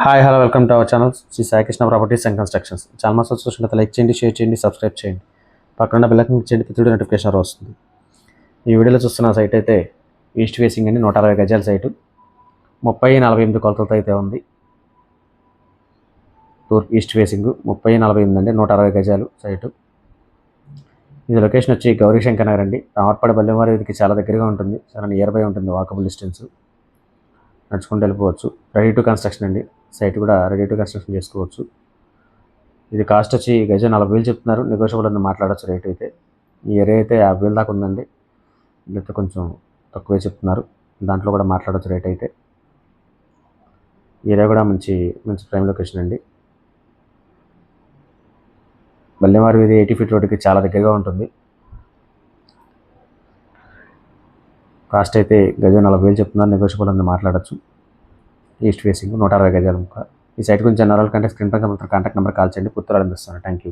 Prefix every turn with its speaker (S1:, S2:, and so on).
S1: Hi hello welcome to our channel Shri Saikrishna properties and constructions. చాలా మంది చూసినట్లయితే లైక్ చేయండి, షేర్ చేయండి, సబ్స్క్రైబ్ చేయండి. పక్కన బెల్ ఐకాన్ క్లిక్ చేయండి, ప్రతి నోటిఫికేషన్ వస్తుంది. ఈ వీడియోలో చూస్తున్న సైట్ అయితే ఈస్ట్ ఫేసింగ్ అండి, 160 గజాల సైటు, 30-48 కొలతలతో అయితే ఉంది. తూర్పు ఈస్ట్ ఫేసింగ్ 30-48 అండి, 160 గజాలు సైటు. ఇది లొకేషన్ వచ్చి గౌరీశంకర్ నగర్ అండి, రామర్పాడు బల్లెంవారి వీధికి చాలా దగ్గరగా ఉంటుంది, చాలా నియర్ బై ఉంటుంది, వాకబుల్ డిస్టెన్స్, నడుచుకుంటూ వెళ్ళిపోవచ్చు. రెడీ టు కన్స్ట్రక్షన్ అండి, సైట్ కూడా రెడీ టు కన్స్ట్రక్షన్ చేసుకోవచ్చు. ఇది కాస్ట్ వచ్చి గజం 40,000 చెప్తున్నారు, నెగోషియబుల్ అని మాట్లాడచ్చు. రేట్ అయితే ఈ ఏరియా అయితే 50,000 దాకా ఉందండి, లేకపోతే కొంచెం తక్కువే చెప్తున్నారు, దాంట్లో కూడా మాట్లాడచ్చు రేట్ అయితే. ఈ ఏరియా కూడా మంచి మంచి ప్రైమ్ లొకేషన్ అండి. బల్లెంవారి వీధి 80 ఫీట్ రోడ్డుకి చాలా దగ్గరగా ఉంటుంది. కాస్ట్ అయితే గజం 40,000 చెప్తున్నారు, నెగోషియబుల్ అని మాట్లాడచ్చు. ఈస్ట్ ఫేసింగ్ 160 గజాల ముక్క. ఈ సైట్ గురించి జనరల్ కంటే స్క్రీన్ పై కాంటాక్ట్ నెంబర్ కాల్ చేయండి, పూర్తి అందిస్తాను. Thank you.